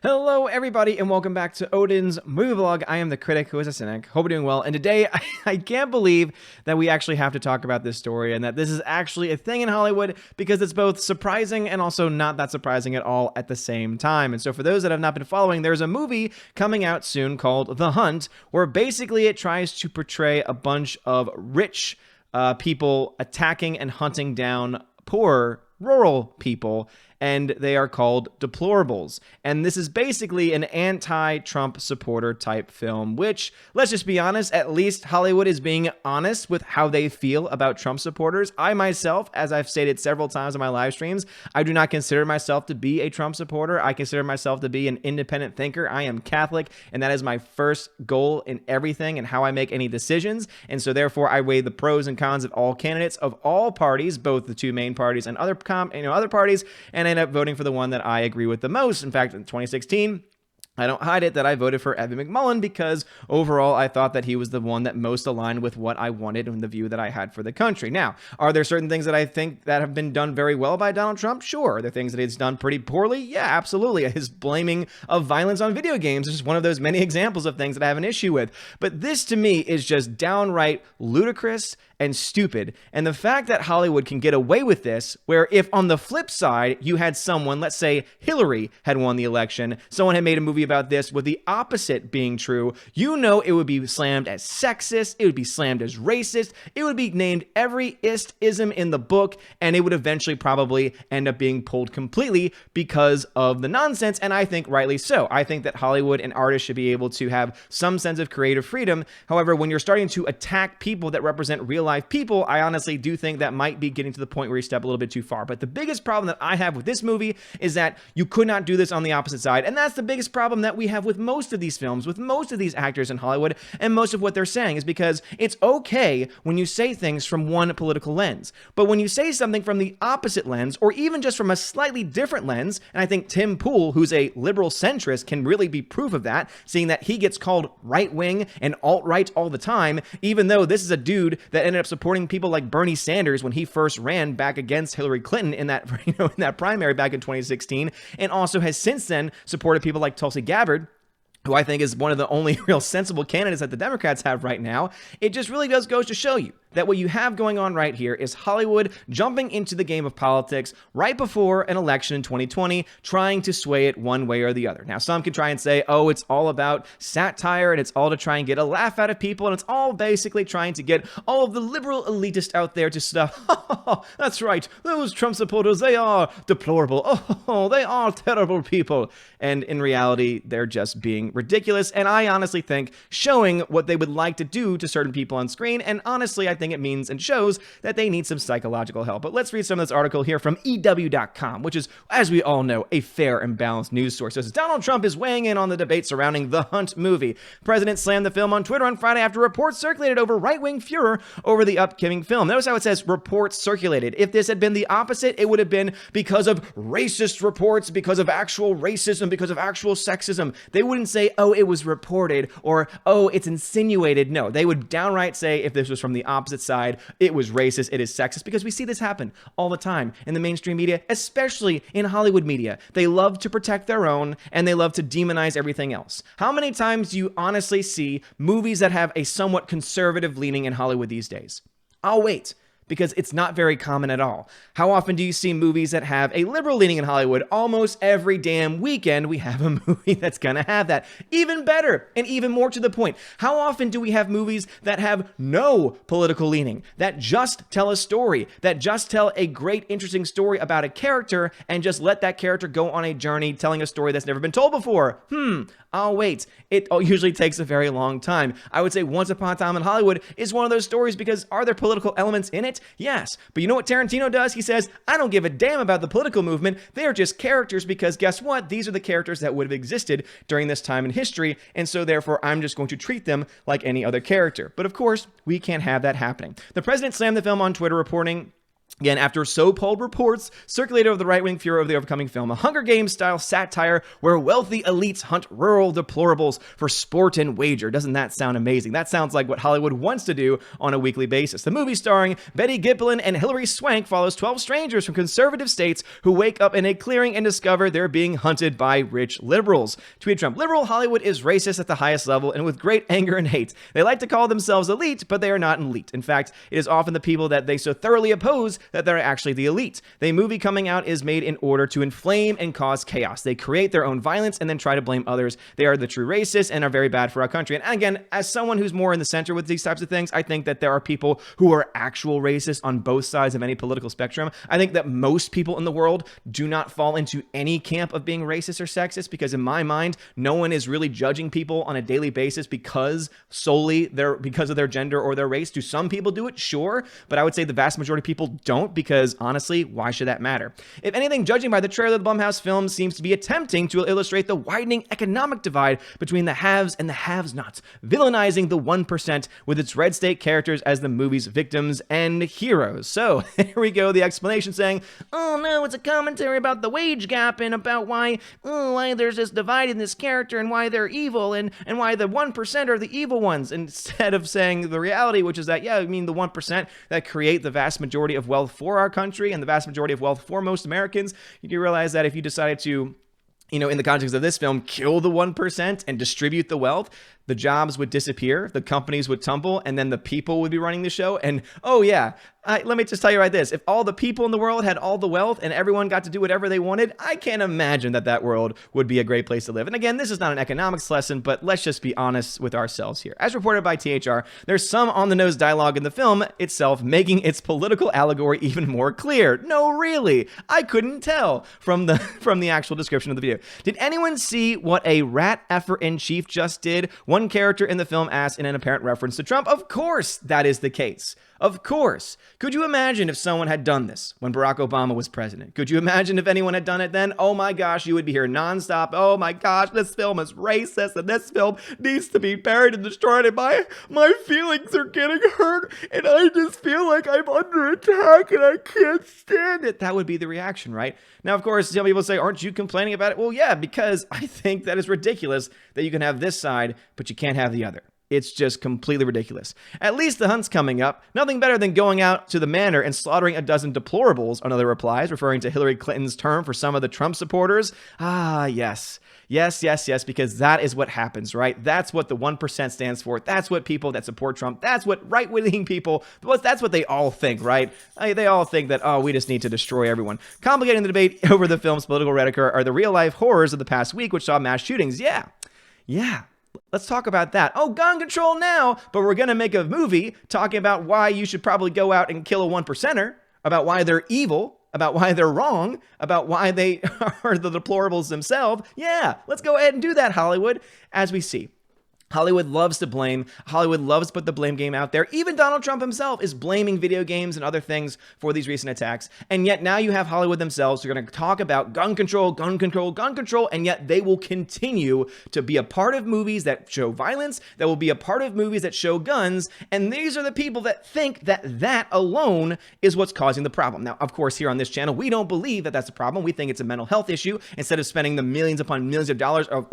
Hello, everybody, and welcome back to Odin's movie vlog. I am the critic who is a cynic. Hope you're doing well. And today, I can't believe that we actually have to talk about this story and that this is actually a thing in Hollywood because it's both surprising and also not that surprising at all at the same time. And so for those that have not been following, there's a movie coming out soon called The Hunt, where basically it tries to portray a bunch of rich people attacking and hunting down poor rural people, and they are called deplorables. And this is basically an anti-Trump supporter type film, which, let's just be honest, at least Hollywood is being honest with how they feel about Trump supporters. I myself, as I've stated several times in my live streams, I do not consider myself to be a Trump supporter. I consider myself to be an independent thinker. I am Catholic, and that is my first goal in everything and how I make any decisions. And so therefore, I weigh the pros and cons of all candidates of all parties, both the two main parties and other parties, and I end up voting for the one that I agree with the most. In fact, in 2016, I don't hide it that I voted for Evan McMullin because overall I thought that he was the one that most aligned with what I wanted and the view that I had for the country. Now, are there certain things that I think that have been done very well by Donald Trump? Sure. Are there things that he's done pretty poorly? Yeah, absolutely. His blaming of violence on video games is just one of those many examples of things that I have an issue with. But this to me is just downright ludicrous and stupid. And the fact that Hollywood can get away with this, where if on the flip side you had someone, let's say Hillary had won the election, someone had made a movie about this with the opposite being true, you know it would be slammed as sexist, it would be slammed as racist, it would be named every ism in the book, and it would eventually probably end up being pulled completely because of the nonsense, and I think rightly so. I think that Hollywood and artists should be able to have some sense of creative freedom. However, when you're starting to attack people that represent real life people, I honestly do think that might be getting to the point where you step a little bit too far. But the biggest problem that I have with this movie is that you could not do this on the opposite side. And that's the biggest problem that we have with most of these films, with most of these actors in Hollywood, and most of what they're saying is because it's okay when you say things from one political lens. But when you say something from the opposite lens, or even just from a slightly different lens, and I think Tim Pool, who's a liberal centrist, can really be proof of that, seeing that he gets called right-wing and alt-right all the time, even though this is a dude that ended up supporting people like Bernie Sanders when he first ran back against Hillary Clinton in that, in that primary back in 2016, and also has since then supported people like Tulsi Gabbard, who I think is one of the only real sensible candidates that the Democrats have right now. It just really goes to show you that what you have going on right here is Hollywood jumping into the game of politics right before an election in 2020, trying to sway it one way or the other. Now, some can try and say, oh, it's all about satire, and it's all to try and get a laugh out of people, and it's all basically trying to get all of the liberal elitists out there to stuff. That's right, those Trump supporters, they are deplorable. Oh, they are terrible people. And in reality, they're just being ridiculous, and I honestly think showing what they would like to do to certain people on screen, and honestly, I think it means and shows that they need some psychological help. But let's read some of this article here from EW.com, which is, as we all know, a fair and balanced news source. It says, Donald Trump is weighing in on the debate surrounding The Hunt movie. The president slammed the film on Twitter on Friday after reports circulated over right-wing furor over the upcoming film. Notice how it says reports circulated. If this had been the opposite, it would have been because of racist reports, because of actual racism, because of actual sexism. They wouldn't say, oh, it was reported, or, oh, it's insinuated. No, they would downright say, if this was from the opposite side, it was racist, it is sexist, because we see this happen all the time in the mainstream media, especially in Hollywood media. They love to protect their own, and they love to demonize everything else. How many times do you honestly see movies that have a somewhat conservative leaning in Hollywood these days? I'll wait, because it's not very common at all. How often do you see movies that have a liberal leaning in Hollywood? Almost every damn weekend we have a movie that's gonna have that. Even better, and even more to the point, how often do we have movies that have no political leaning, that just tell a story, that just tell a great, interesting story about a character, and just let that character go on a journey telling a story that's never been told before? I'll wait. It usually takes a very long time. I would say Once Upon a Time in Hollywood is one of those stories because are there political elements in it? Yes. But you know what Tarantino does? He says, I don't give a damn about the political movement. They are just characters because guess what? These are the characters that would have existed during this time in history. And so therefore, I'm just going to treat them like any other character. But of course, we can't have that happening. The president slammed the film on Twitter, reporting Again, after so-called reports circulated over the right-wing furor of the upcoming film, a Hunger Games-style satire where wealthy elites hunt rural deplorables for sport and wager. Doesn't that sound amazing? That sounds like what Hollywood wants to do on a weekly basis. The movie starring Betty Giplin and Hilary Swank follows 12 strangers from conservative states who wake up in a clearing and discover they're being hunted by rich liberals. Tweet Trump, liberal Hollywood is racist at the highest level and with great anger and hate. They like to call themselves elite, but they are not elite. In fact, it is often the people that they so thoroughly oppose that they're actually the elite. The movie coming out is made in order to inflame and cause chaos. They create their own violence and then try to blame others. They are the true racists and are very bad for our country. And again, as someone who's more in the center with these types of things, I think that there are people who are actual racists on both sides of any political spectrum. I think that most people in the world do not fall into any camp of being racist or sexist, because in my mind, no one is really judging people on a daily basis because of their gender or their race. Do some people do it? Sure. But I would say the vast majority of people don't, because honestly, why should that matter? If anything, judging by the trailer, the Blumhouse film seems to be attempting to illustrate the widening economic divide between the haves and the have-nots, villainizing the 1% with its red state characters as the movie's victims and heroes. So here we go, the explanation saying, oh no, it's a commentary about the wage gap and about why there's this divide in this character and why they're evil and why the 1% are the evil ones, instead of saying the reality, which is that, yeah, I mean, the 1% that create the vast majority of wealth for our country and the vast majority of wealth for most Americans. You do realize that if you decided to, in the context of this film, kill the 1% and distribute the wealth, the jobs would disappear, the companies would tumble, and then the people would be running the show. And oh yeah, let me just tell you right this. If all the people in the world had all the wealth and everyone got to do whatever they wanted, I can't imagine that world would be a great place to live. And again, this is not an economics lesson, but let's just be honest with ourselves here. As reported by THR, there's some on-the-nose dialogue in the film itself making its political allegory even more clear. No, really, I couldn't tell from the actual description of the video. Did anyone see what a rat effer-in-chief just did? One character in the film asked in an apparent reference to Trump. Of course that is the case. Of course. Could you imagine if someone had done this when Barack Obama was president? Could you imagine if anyone had done it then? Oh my gosh, you would be here nonstop. Oh my gosh, this film is racist and this film needs to be buried and destroyed and my feelings are getting hurt and I just feel like I'm under attack and I can't stand it. That would be the reaction, right? Now, of course, some people say, aren't you complaining about it? Well, yeah, because I think that is ridiculous that you can have this side, but you can't have the other. It's just completely ridiculous. At least the hunt's coming up. Nothing better than going out to the manor and slaughtering a dozen deplorables, another replies, referring to Hillary Clinton's term for some of the Trump supporters. Ah, yes. Yes, because that is what happens, right? That's what the 1% stands for. That's what people that support Trump, that's what right-wing people, that's what they all think, right? They all think that, oh, we just need to destroy everyone. Complicating the debate over the film's political rhetoric are the real-life horrors of the past week, which saw mass shootings. Yeah. Let's talk about that. Oh, gun control now, but we're going to make a movie talking about why you should probably go out and kill a 1%er, about why they're evil, about why they're wrong, about why they are the deplorables themselves. Yeah, let's go ahead and do that, Hollywood, as we see. Hollywood loves to blame. Hollywood loves to put the blame game out there. Even Donald Trump himself is blaming video games and other things for these recent attacks. And yet now you have Hollywood themselves who are going to talk about gun control, and yet they will continue to be a part of movies that show violence, that will be a part of movies that show guns. And these are the people that think that alone is what's causing the problem. Now, of course, here on this channel, we don't believe that that's a problem. We think it's a mental health issue. Instead of spending the millions upon millions of dollars of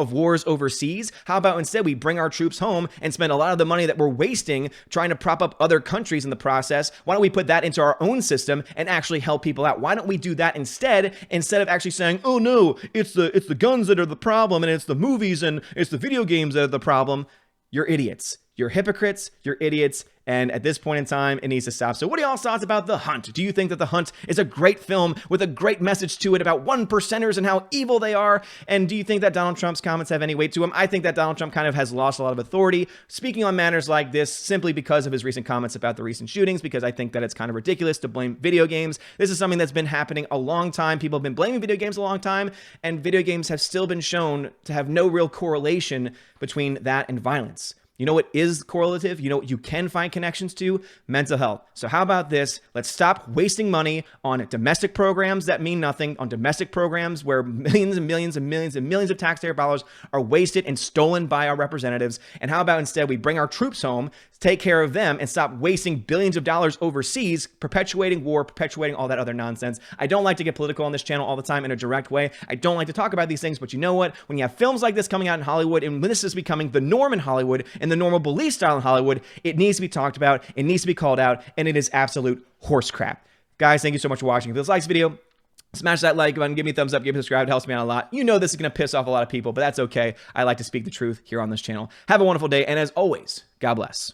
of wars overseas, how about instead we bring our troops home and spend a lot of the money that we're wasting trying to prop up other countries in the process? Why don't we put that into our own system and actually help people out? Why don't we do that instead of actually saying, oh no, it's the guns that are the problem and it's the movies and it's the video games that are the problem? You're idiots. You're hypocrites, you're idiots, and at this point in time, it needs to stop. So what are y'all's thoughts about The Hunt? Do you think that The Hunt is a great film with a great message to it about 1%ers and how evil they are? And do you think that Donald Trump's comments have any weight to him? I think that Donald Trump kind of has lost a lot of authority speaking on matters like this simply because of his recent comments about the recent shootings, because I think that it's kind of ridiculous to blame video games. This is something that's been happening a long time. People have been blaming video games a long time, and video games have still been shown to have no real correlation between that and violence. You know what is correlative? You know what you can find connections to? Mental health. So how about this? Let's stop wasting money on domestic programs that mean nothing, on domestic programs where millions and millions and millions and millions of taxpayer dollars are wasted and stolen by our representatives. And how about instead we bring our troops home, take care of them, and stop wasting billions of dollars overseas, perpetuating war, perpetuating all that other nonsense. I don't like to get political on this channel all the time in a direct way. I don't like to talk about these things, but you know what? When you have films like this coming out in Hollywood, and when this is becoming the norm in Hollywood and the normal belief style in Hollywood, it needs to be talked about, it needs to be called out, and it is absolute horse crap. Guys, thank you so much for watching. If this likes this video, smash that like button, give me a thumbs up, give me a subscribe. It helps me out a lot. You know this is going to piss off a lot of people, but that's okay. I like to speak the truth here on this channel. Have a wonderful day, and as always, God bless.